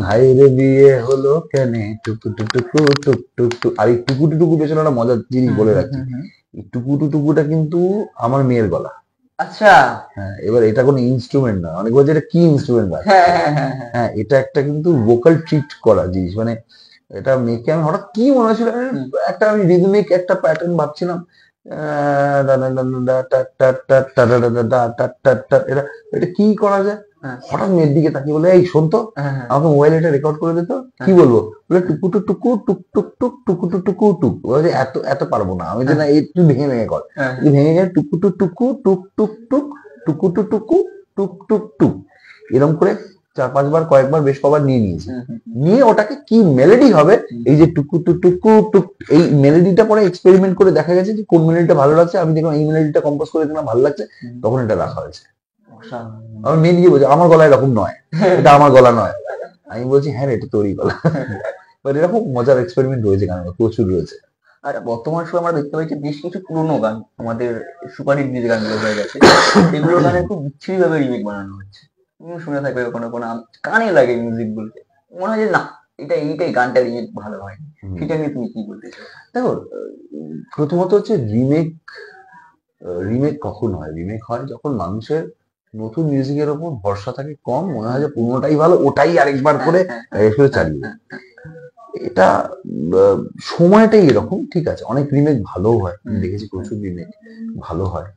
হায়রে বিয়ে হলো কেনে, টুকু টুকু টুক টুক টুক। আর এই টুকু টুকু পেছনে একটা মজার জিনিস বলে রাখছি, এই টুকু টুকুটা কিন্তু আমার মেয়ের গলা। আচ্ছা, হ্যাঁ, এবার এটা কোনো ইনস্ট্রুমেন্ট না, অনেক বলছে এটা কি ইনস্ট্রুমেন্ট? হ্যাঁ, এটা একটা কিন্তু ভোকাল ট্রিট করা জিনিস, মানে এটা মেয়েকে আমি হঠাৎ কি মনে হচ্ছিল একটা, আমি রিদমিক একটা প্যাটার্ন ভাবছিলাম, এটা এটা কি করা যায়, হঠাৎ মেয়ের দিকে তাকিয়ে বলে এই শোন তো, আমাকে মোবাইলে এটা রেকর্ড করে দিত, কি বলবো? বলে টুকু টুক টুকু টুক টুক টুক টুকু টুক টুকু টুক, বলে এত এত পারবো না আমি, যে না একটু ভেঙে ভেঙে কর, ভেঙে গেলে টুকু টুক টুকু টুক টুক টুক টুকু টুক টুকু টুক টুক টুক, এরকম করে 4-5 বার কয়েকবার বেশ কবার নিয়ে নিয়েছি, নিয়ে ওটাকে কি মেলোডি হবে, এই যে টুকু টুক টুকু টুক, এই মেলোডিটা পরে এক্সপেরিমেন্ট করে দেখা গেছে যে কোন মেলোডিটা ভালো লাগছে, আমি দেখলাম এই মেলোডিটা কম্পোজ করে দিলাম ভালো লাগছে, তখন এটা রাখা হয়েছে। আমার মেয়ে নিজে বলছে আমার গলা এরকম নয়, এটা আমার গলা নয়, আমি বলছি হ্যাঁ এটা তোরই গলা। বাট এরকম মজার এক্সপেরিমেন্ট রয়েছে গান, প্রচুর রয়েছে। আর বর্তমান সময় আমরা দেখতে পাচ্ছি বেশ কিছু পুরোনো গান আমাদের সুপারহিট যে গানগুলো হয়ে গেছে, এগুলো গানের খুব বিচ্ছিরি ভাবে রিমেক বানানো হচ্ছে। তুমি শুনে থাকবে কোনো কোনো কানে লাগে মিউজিক বলতে, মনে হয় যে না এটা এইটাই গানটা রিমেক ভালো হয়, সেটা নিয়ে তুমি কি বলতে চাও? দেখো, প্রথমত হচ্ছে রিমেক, রিমেক কখন হয়? রিমেক হয় যখন মানুষের নতুন মিউজিকের ওপর ভরসা থাকে কম, মনে হয় যে পুরোনোটাই ভালো, ওটাই আরেকবার করে চালিয়ে। এটা সময়টাই এরকম, ঠিক আছে, অনেক রিমেক ভালো হয়, আমি দেখেছি প্রচুর রিমেক ভালো হয়,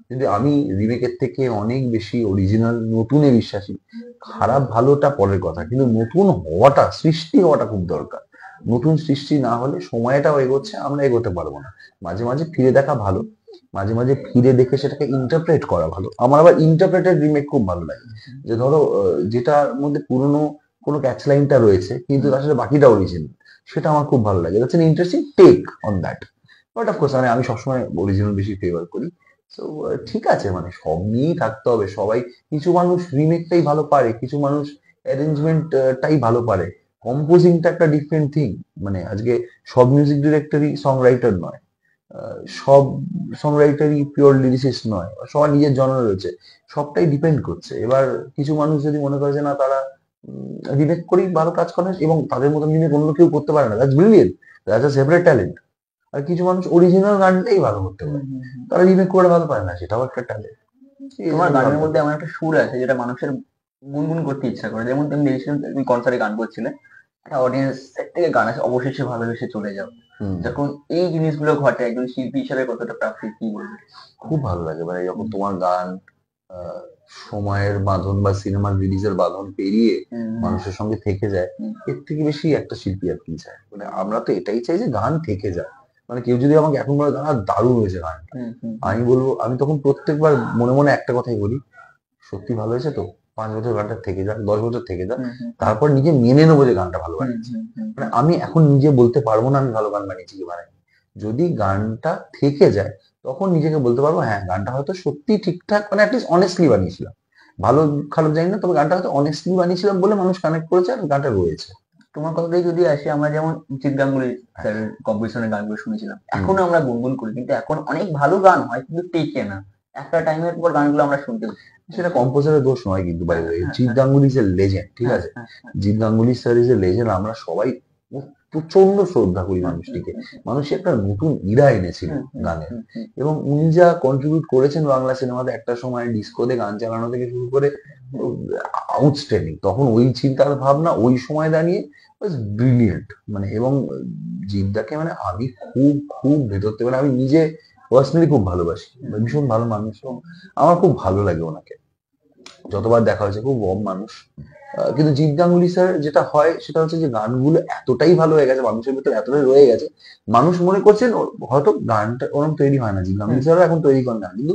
কিন্তু আমি রিমেকের থেকে অনেক বেশি অরিজিনাল নতুনে বিশ্বাসী। খারাপ ভালোটা পরের কথা, কিন্তু নতুন হওয়াটা, সৃষ্টি হওয়াটা খুব দরকার। নতুন সৃষ্টি না হলে সময়টাও এগোচ্ছে, আমরা এগোতে পারবো না। মাঝে মাঝে ফিরে দেখা ভালো, মাঝে মাঝে ফিরে দেখে সেটাকে ইন্টারপ্রেট করা ভালো। আমার আবার ইন্টারপ্রেটেড রিমেক খুব ভালো লাগে, যে ধরো যেটার মধ্যে পুরনো কোনো ক্যাচ লাইনটা রয়েছে কিন্তু তার সাথে বাকিটা অরিজিনাল, সেটা আমার খুব ভালো লাগে। That's an interesting take on that. But of course মানে আমি সবসময় অরিজিনাল বেশি ফেভার করি। সো ঠিক আছে, মানে সব নিয়েই থাকতে হবে সবাই। কিছু মানুষ রিমেকটাই ভালো পারে, কিছু মানুষ অ্যারেঞ্জমেন্টটাই ভালো পারে। কম্পোজিংটা একটা ডিফারেন্ট থিং। মানে আজকে সব মিউজিক ডিরেক্টরই সং রাইটার নয়, সব সং রাইটারই পিওর লিরিসিস্ট নয়, সবার নিজের জনর রয়েছে। সবটাই ডিপেন্ড করছে। এবার কিছু মানুষ যদি মনে করে যে না তারা রিমেক করেই ভালো কাজ করে এবং তাদের মতন রিমেক অন্য কেউ করতে পারে না, that's brilliant, that's a separate talent. আর কিছু মানুষ অরিজিনাল গানটাই ভালো করতে পারে, তারা রিমেক করে ভালো পারে না, সেটাও একটা ট্যালেন্ট। তোমার গানের মধ্যে এমন একটা সুর আছে যেটা মানুষের গুনগুন করতে ইচ্ছা করে। যেমন তুমি দেখছিলাম তুমি কনসার্টে গান করছিলে, একটা অডিয়েন্স থেকে গান আছে অবশেষে ভালোবেসে চলে যাও। যখন এই জিনিসগুলো ঘটে একজন শিল্পী হিসেবে কতটা প্রাপ্তি, কি বলবে? খুব ভালো লাগে মানে যখন তোমার গান আহ, সময়ের বাঁধন বা সিনেমার রিলিজের বাঁধন পেরিয়ে মানুষের সঙ্গে থেকে যায়, এর থেকে বেশি একটা শিল্পী আর কি চায়। মানে আমরা তো এটাই চাই যে গান থেকে যায়। মানে কেউ যদি আমাকে এখন বলে গান দারুণ হয়েছে গান, আমি বলবো, আমি তখন প্রত্যেকবার মনে মনে একটা কথাই বলি, সত্যি ভালো হয়েছে তো, 5 বছর গানটা থেকে যাক, 10 বছর থেকে যাক, তারপর নিজে মেনে নেবো যে গানটা ভালো বানিয়েছি। মানে আমি এখন নিজে বলতে পারবো না আমি ভালো গান বানিয়েছি কি বানাইনি। যদি গানটা থেকে যায় তখন নিজেকে বলতে পারবো হ্যাঁ গানটা হয়তো সত্যি ঠিকঠাক, মানে অ্যাটলিস্ট অনেস্টলি বানিয়েছিলাম। ভালো খারাপ জানি না, তবে গানটা হয়তো অনেস্টলি বানিয়েছিলাম বলে মানুষ কানেক্ট করেছে আর গানটা রয়েছে। তোমার কথাটাই যদি আসে, আমরা যেমন জিৎ গাঙ্গুলি স্যারের কম্পোজিশনের গানগুলো শুনেছিলাম, এখনো আমরা গুনগুন করি, কিন্তু এখন অনেক ভালো গান হয় কিন্তু টেকে না। একটা টাইমের পর গানগুলো আমরা শুনতে পাই। সেটা কম্পোজারের দোষ নয় কিন্তু, by the way Jeet Ganguly is a legend, ঠিক আছে? Jeet Ganguly sir is a legend. আমরা সবাই প্রচন্ড শ্রদ্ধা করি মানুষটিকে। মানুষ একটা নতুন ইরা এনেছিলেন গানের, এবং উনি যা কন্ট্রিবিউট করেছেন বাংলা সিনেমাতে, একটা সময় ডিস্কোতে গান চালানো থেকে শুরু করে আউটস্ট্যান্ডিং। তখন ওই চিন্তার ভাবনা ওই সময় দাঁড়িয়ে ব্রিলিয়েন্ট। মানে এবং জিৎদাকে মানে আমি খুব খুব ভেতর থেকে, মানে আমি নিজে পার্সোনালি খুব ভালোবাসি, ভীষণ ভালো মানুষ এবং আমার খুব ভালো লাগে ওনাকে। যতবার দেখা হয়েছে খুব কম মানুষ। কিন্তু জিৎ গাঙ্গুলি স্যার যেটা হয় সেটা হচ্ছে যে গানগুলো এতটাই ভালো হয়ে গেছে, মানুষের ভিতরে এতটাই রয়ে গেছে, মানুষ মনে করছেন হয়তো গানটা ওরকম তৈরি হয় না, জিৎ গাঙ্গুলি স্যারও এখন তৈরি করেন না, কিন্তু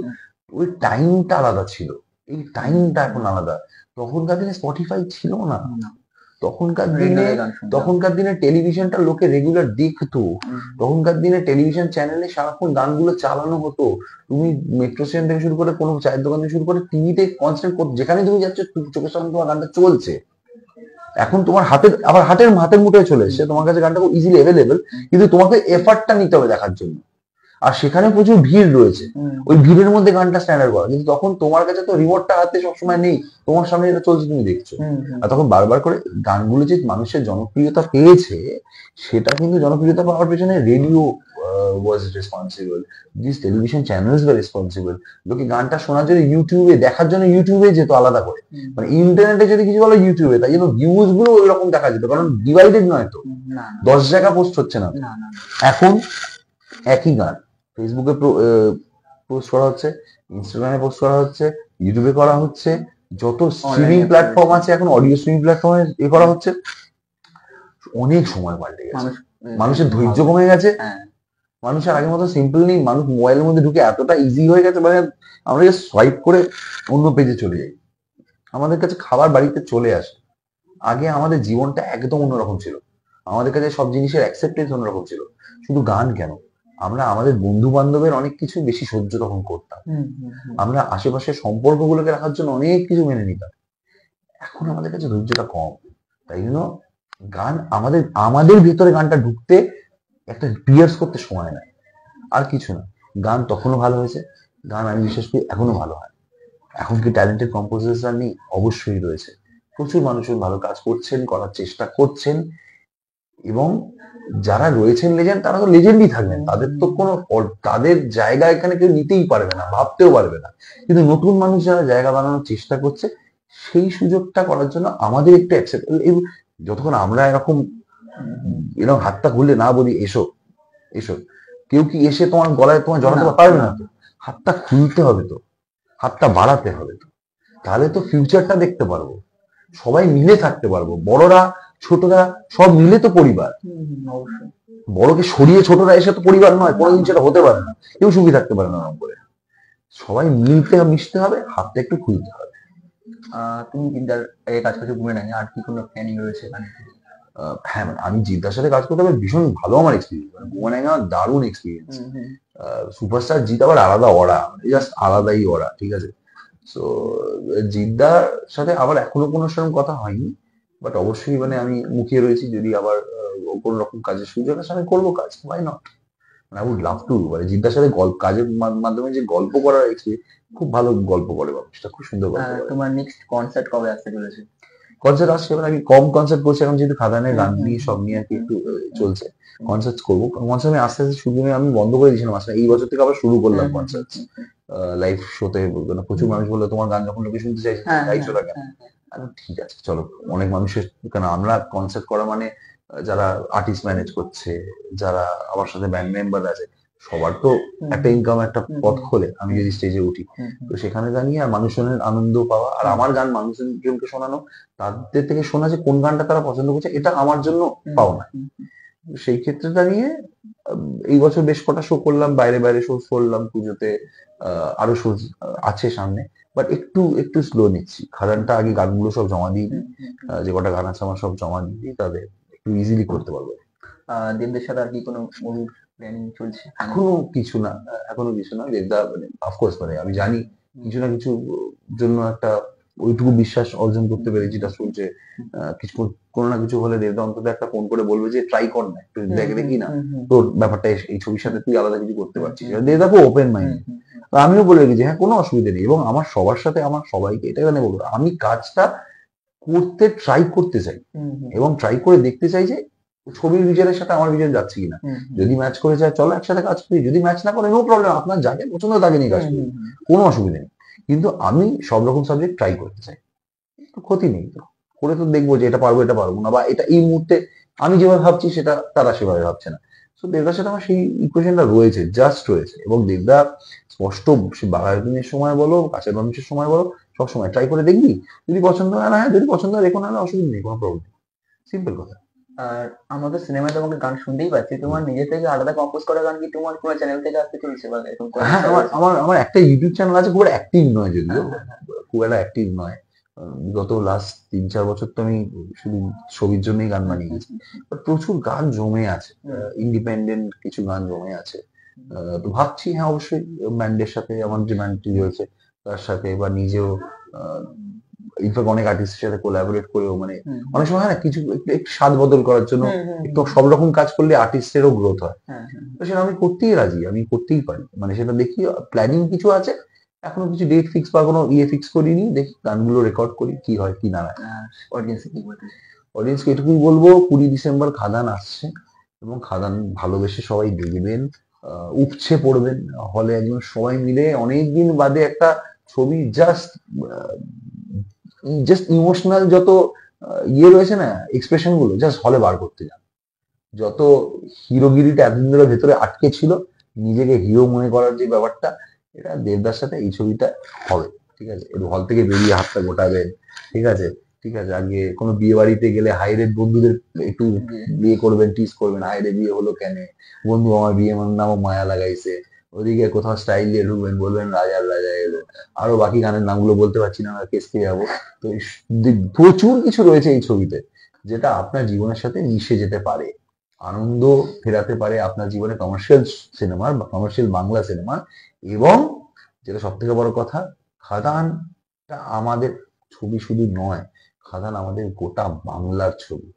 ওই টাইমটা আলাদা ছিল, এই টাইমটা এখন আলাদা। তখনকার দিনে স্পটিফাই ছিল না, তখনকার দিনে টেলিভিশনটা লোকে রেগুলার দেখতো, তখনকার দিনে টেলিভিশন চ্যানেলে সারাক্ষণ গানগুলো চালানো হতো। তুমি মেট্রো স্টেশন থেকে শুরু করে কোনো চায়ের দোকান থেকে শুরু করে টিভিতে কনস্ট্যান্ট, যেখানে তুমি যাচ্ছ চোখের সামনে তোমার গানটা চলছে। এখন তোমার হাতের মুঠোয় চলে এসেছে, তোমার কাছে গানটা খুব ইজিলি অ্যাভেলেবেল, কিন্তু তোমাকে এফার্টটা নিতে হবে দেখার জন্য। আর সেখানে প্রচুর ভিড় রয়েছে, ওই ভিড়ের মধ্যে গানটা স্ট্যান্ডার্ড করা। কিন্তু তখন তোমার কাছে তো রিমোটটা হাতে সবসময় নেই, তোমার সামনে যেটা চলছে তুমি দেখছো। আর তখন বারবার করে গানগুলো যে মানুষের জনপ্রিয়তা পেয়েছে, সেটা কিন্তু জনপ্রিয়তা পাওয়ার পেছনে radio was responsible, this television channels were responsible. লোকে গানটা শোনার জন্য ইউটিউবে দেখার জন্য ইউটিউবে যেত আলাদা করে, মানে ইন্টারনেটে যদি কিছু বলো ইউটিউবে, তাই জন্য ভিউজ গুলো ওই রকম দেখা যেত, কারণ ডিভাইডেড নয় তো, 10 জায়গা পোস্ট হচ্ছে না। এখন একই গান ফেসবুকে পোস্ট করা হচ্ছে, ইনস্টাগ্রামে পোস্ট করা হচ্ছে, ইউটিউবে করা হচ্ছে, যত স্ট্রিমিং প্ল্যাটফর্ম আছে এখন অডিও স্ট্রিমিং প্ল্যাটফর্মে করা হচ্ছে। অনেক সময় পাল্টে গেছে, মানুষের ধৈর্য কমে গেছে, মানুষের আগের মতো সিম্পল নেই। মানুষ মোবাইলের মধ্যে ঢুকে এতটা ইজি হয়ে গেছে, মানে আমরা সোয়াইপ করে অন্য পেজে চলে যাই, আমাদের কাছে খাবার বাড়িতে চলে আসে। আগে আমাদের জীবনটা একদম অন্যরকম ছিল, আমাদের কাছে সব জিনিসের অ্যাকসেপ্টেন্স অন্যরকম ছিল। শুধু গান কেন, আমরা আমাদের বন্ধু বান্ধবের অনেক কিছু বেশি সহ্য তখন করতাম, আমরা আশেপাশের সম্পর্কগুলোকে রাখার জন্য অনেক কিছু মেনে নিতাম। এখন আমাদের কাছে ধৈর্যটা কম, তাই জন্য গান আমাদের ভেতরে গানটা ঢুকতে একটা পিয়ার্স করতে সময় নেয়, আর কিছু না। গান তখনও ভালো হয়েছে, গান আমি বিশ্বাস করি এখনো ভালো হয়। এখন কি ট্যালেন্টেড কম্পোজাররা নেই? অবশ্যই রয়েছে, প্রচুর মানুষের ভালো কাজ করছেন, করার চেষ্টা করছেন, এবং যারা রয়েছেন লেজেন্ড, তারা তো লেজেন্ডই থাকবেন, তাদের তো কোনো তাদের জায়গা এখানে কেউ নিতেই পারবে না, ভাবতেও পারবে না। কিন্তু নতুন মানুষ যারা জায়গা বানানোর চেষ্টা করছে, সেই সুযোগটা করার জন্য আমাদের একটু অ্যাকসেপ্ট, যতক্ষণ আমরা এরকম হাতটা খুললে না বলি এসো এসো, কেউ কি এসে তোমার গলায় তোমার জড়াতে পারবে না তো। হাতটা খুলতে হবে তো, হাতটা বাড়াতে হবে তো, তাহলে তো ফিউচারটা দেখতে পারবো, সবাই মিলে থাকতে পারবো, বড়রা ছোটরা সব মিলে তো পরিবার। বড়কে সরিয়ে ছোটরা এসে তো পরিবার নয়, কোনোদিন সেটা হতে পারে না, কেউ সুখী থাকতে পারে না করে। সবাই মিশতে হবে, হাতটা একটু খুলতে হবে। তুমি চিন্তার এই কাজ করছো ঘুরে নাই, আর কি কোনো প্ল্যানিং রয়েছে এখানে? হ্যাঁ মানে আমি জিদ্দার সাথে কাজ করতে আমার ভীষণ ভালো আমার এক্সপিরিয়েন্স, মানে বোমানাং আমার দারুণ এক্সপিরিয়েন্স। সুপারস্টার জিৎ আবার আলাদা ওরা, জাস্ট আলাদাই ওরা, ঠিক আছে। তো জিদ্দার সাথে আবার এখনো কোনো সেরকম কথা হয়নি, বাট অবশ্যই মানে আমি মুখিয়ে রয়েছি, যদি আবার কোন রকম কাজের সুযোগ আসে আমি করবো কাজ, why not. I would love to. মানে জিদ্দার সাথে কাজের মাধ্যমে যে গল্প করার এক্সপিরিয়েন্স, খুব ভালো গল্প করে মানুষটা, খুব সুন্দর গল্প করে। তোমার নেক্সট কনসার্ট কবে আসতে চলেছে? কনসার্ট আসছে, এবার আমি কম কনসার্ট করছি এখন, যেহেতু খাদানের গান নিয়ে সব নিয়ে আর কি একটু চলছে। কনসার্ট করবো, কনসার্ট আমি আস্তে আস্তে শুরু আমি বন্ধ করে দিয়েছিলাম আসলে, এই বছর থেকে আবার শুরু করলাম কনসার্ট লাইভ শোতে। প্রচুর মানুষ বললো তোমার গান যখন লোকে শুনতে চাইছে লাইভ শোটা কেন, আমি ঠিক আছে চলো, অনেক মানুষের, কেন আমরা কনসার্ট করা মানে যারা আর্টিস্ট ম্যানেজ করছে, যারা আমার সাথে ব্যান্ড মেম্বার আছে, সবার তো একটা ইনকাম, একটা পথ খোলে আমি যদি স্টেজে উঠি। তো সেখানে দাঁড়িয়ে আর মানুষজনের আনন্দ পাওয়া, আর আমার গান মানুষজনকে শোনানো, তাদের থেকে শোনা যে কোন গানটা তারা পছন্দ করছে, এটা আমার জন্য পাওনা। সেই ক্ষেত্রে দাঁড়িয়ে এই বছর বেশ কটা শো করলাম, বাইরে বাইরে শো করলাম, পুজোতে আরো শো আছে সামনে, বাট একটু একটু স্লো নিচ্ছি। খাদানটা আগে গানগুলো সব জমা দিয়ে দিই, যে কটা গান আছে আমার সব জমা দিয়ে দিই, তবে একটু ইজিলি করতে পারবো। দেবদের সাথে আর কি কোনো মুভির প্ল্যানিং চলছে? এখনো কিছু না, এখনো কিছু না। দেবদা মানে অফকোর্স মানে আমি জানি কিছু না কিছু জন্য একটা ওইটুকু বিশ্বাস অর্জন করতে পেরেছি, যেটা শুনছে কিছু কোনো না কিছু হলে দেবদা অন্তত একটা ফোন করে বলবে যে ট্রাই কর না, একটু দেখে দেখি না তোর ব্যাপারটা এই ছবির সাথে তুই আলাদা কিছু করতে পারছিস। দেবদা খুব ওপেন মাইন্ড, আমিও বলে রেখেছি হ্যাঁ কোনো অসুবিধা নেই, এবং আমার সবার সাথে, আমার সবাইকে এটা মানে বলবো, আমি কাজটা করতে ট্রাই করতে চাই এবং ট্রাই করে দেখতে চাই যে ছবির ভিজনের সাথে আমার ভিজন যাচ্ছে কিনা। যদি ম্যাচ করে যায় চলো একসাথে কাজ করি, যদি ম্যাচ না করে নো প্রবলেম, আপনার যাকে পছন্দ তাকে নিয়ে কাজ করি, কোনো অসুবিধা নেই। কিন্তু আমি সব রকম সাবজেক্ট ট্রাই করতে চাই, ক্ষতি নেই তো, করে তো দেখবো যে এটা পারবো এটা পারবো না, বা এটা এই মুহূর্তে আমি যেভাবে ভাবছি সেটা তারা সেভাবে ভাবছে না। তো দেবদার সাথে আমার সেই ইকুয়েশনটা রয়েছে, জাস্ট রয়েছে, এবং দেবদা স্পষ্ট বাঘায়তনের সময় বলো, কাছের মানুষের সময় বলো, সব সময় ট্রাই করে দেখবি, যদি পছন্দ হয় না, হ্যাঁ যদি পছন্দ হয় রেখো, না অসুবিধা নেই, কোনো প্রবলেম নেই, সিম্পল কথা। আর আমাদের সিনেমায় তোমাকে গান শুনতেই পাচ্ছি, তোমার নিজে থেকে আলাদা কম্পোজ করা গান কি তোমার কোনো চ্যানেল থেকে আসতে চলছে বা এরকম? হ্যাঁ আমার আমার আমার একটা ইউটিউব চ্যানেল আছে, খুব অ্যাক্টিভ নয় যদিও, খুব একটা অ্যাক্টিভ নয়। গত লাস্ট 3-4 বছর তো আমি শুধু ছবির জন্যই গান বানিয়ে গেছি, প্রচুর গান জমে আছে, ইন্ডিপেন্ডেন্ট কিছু গান জমে আছে। তো ভাবছি হ্যাঁ অবশ্যই ব্যান্ডের সাথে, আমার যে ব্যান্ডটি রয়েছে তার সাথে, বা নিজেও ইনফ্যাক্ট অনেক আর্টিস্টের সাথে কোলাবোরেট করেও, মানে অনেক সময় হয় না কিছু একটু স্বাদ বদল করার জন্য একটু সব রকম কাজ করলে আর্টিস্টেরও গ্রোথ হয়, তো সেটা আমি করতেই রাজি, আমি করতেই পারি, মানে সেটা দেখি প্ল্যানিং কিছু আছে, এখনো কিছু ডেট ফিক্স বা কোনো ফিক্স করিনি, দেখি গানগুলো রেকর্ড করি কি হয় কি না হয়। অডিয়েন্সকে এটুকুই বলবো 20 ডিসেম্বর খাদান আসছে, এবং খাদান ভালোবেসে সবাই দেখবেন, উপচে পড়বেন হলে, একদম সবাই মিলে অনেকদিন বাদে একটা ছবি, জাস্ট ইমোশনাল যত ইয়ে রয়েছে না, এক্সপ্রেশন গুলো জাস্ট হলে বার করতে যান। যত হিরোগিরিটা এতদিন ধরে ভেতরে আটকে ছিল, নিজেকে হিরো মনে করার যে ব্যাপারটা, এটা দেবদার সাথে এই ছবিটা হবে, ঠিক আছে। একটু হল থেকে বেরিয়ে হাতটা গোটাবেন, ঠিক আছে, ঠিক আছে। আগে কোনো বিয়ে বাড়িতে গেলে হাইরের বন্ধুদের একটু বিয়ে করবেন, টিস করবেন, হাইরে বিয়ে হলো কেন, বন্ধু আমার বিয়ে মানে নামও মায়া লাগাইছে। ওদিকে কোথাও স্টাইল দিয়ে ঢুকবেন, বলবেন রাজার রাজা এলো, আরো বাকি গানের নামগুলো বলতে পারছি না, কেসকে যাবো। তো প্রচুর কিছু রয়েছে এই ছবিতে, যেটা আপনার জীবনের সাথে মিশে যেতে পারে, আনন্দ ফেরাতে পারে আপনার জীবনে, কমার্শিয়াল সিনেমার বা কমার্শিয়াল বাংলা সিনেমার। এবং যেটা সব থেকে বড় কথা, খাদানটা আমাদের ছবি শুধু নয়, খাদান আমাদের গোটা বাংলার ছবি।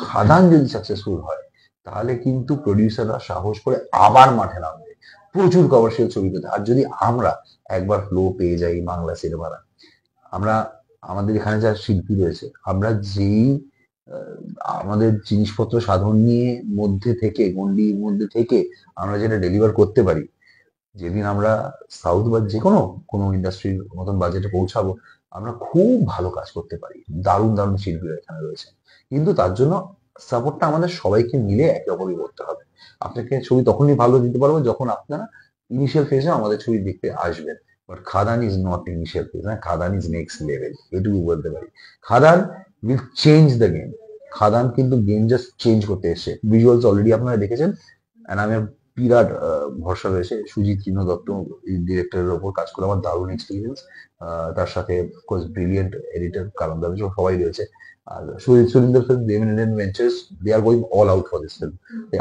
খাদান যদি সাকসেসফুল হয় তাহলে কিন্তু প্রডিউসাররা সাহস করে আবার মাঠে নামবে প্রচুর কমার্শিয়াল ছবি পেতে। আর যদি আমরা একবার ফ্লো পেয়ে যাই বাংলা সিনেমারা, আমরা আমাদের এখানে যা শিল্পী রয়েছে, আমরা যেই আমাদের জিনিসপত্র সাধন নিয়ে মধ্যে থেকে, গন্ডির মধ্যে থেকে আমরা যেটা ডেলিভার করতে পারি, যেদিন আমরা সাউথ বা যে কোনো ইন্ডাস্ট্রির মতন বাজেটে পৌঁছাবো, আমরা খুব ভালো কাজ করতে পারি। দারুণ দারুণ শিল্পীরা এখানে রয়েছে, কিন্তু তার জন্য সাপোর্টটা আমাদের সবাইকে মিলে একে অপরকে করতে হবে। আপনাকে ছবি তখনই ভালো দিতে পারবো যখন আপনারা ইনিশিয়াল ফেজে আমাদের ছবি দেখতে আসবেন। But Khadaan is not initial phase, না, খাদান ইজ নেক্সট লেভেল, এটুকু বলতে পারি। খাদান উইল চেঞ্জ দ্য গেম। খাদান কিন্তু গেম জাস্ট চেঞ্জ করতে এসছে। ভিজুয়ালস অলরেডি আপনারা দেখেছেন, এন্ড আমি বিরাট ভরসা রয়েছে। সুজিত কৃষ্ণ দত্ত এই ডিরেক্টরের ওপর কাজ করে আমার দারুণ এক্সপিরিয়েন্স। তার সাথে কোর্স ব্রিলিয়েন্ট এডিটর কালাম দাবিজ সবাই রয়েছে। আর সুজিত সুরিন্দর ফিল্ম দেবেন Indian ventures they are going all out for this film.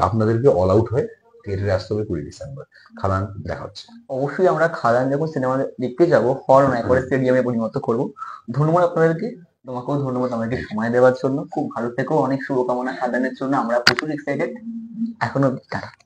আপনাদেরকে অল আউট হয়ে থিয়েটারে আসতে হবে 20 ডিসেম্বর। খাদান দেখা হচ্ছে। অবশ্যই আমরা খাদান যখন সিনেমা দেখতে যাবো হল নয়, একবারে স্টেডিয়ামে পরিণত করবো। ধন্যবাদ আপনাদেরকে, তোমাকেও ধন্যবাদ আমাকে সময় দেওয়ার জন্য। খুব ভালো থেকো, অনেক শুভকামনা খাদানের জন্য, আমরা প্রচুর এক্সাইটেড। এখনো টাটা।